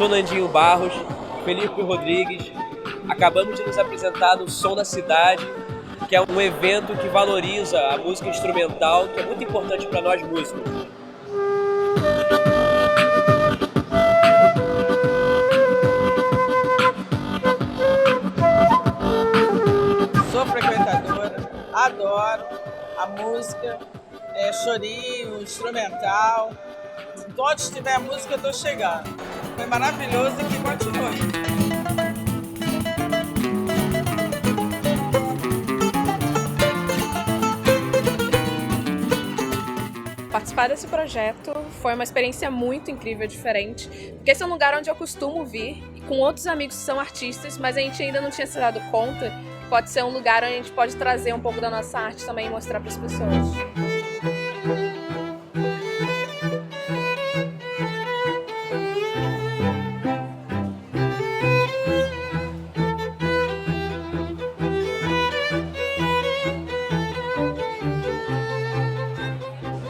sou Nandinho Barros, Felipe Rodrigues. Acabamos de nos apresentar no Som da Cidade, que é um evento que valoriza a música instrumental, que é muito importante para nós músicos. Sou frequentadora, adoro a música, chorinho, instrumental. Onde estiver música, eu estou chegando. Foi maravilhoso e que continue. Participar desse projeto foi uma experiência muito incrível, diferente, porque esse é um lugar onde eu costumo vir com outros amigos que são artistas, mas a gente ainda não tinha se dado conta que pode ser um lugar onde a gente pode trazer um pouco da nossa arte também e mostrar para as pessoas.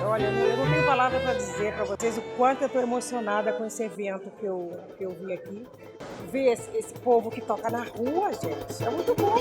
Olha, eu não tenho palavra para dizer para vocês o quanto eu estou emocionada com esse evento que eu vi aqui. Ver esse povo que toca na rua, gente, é muito bom.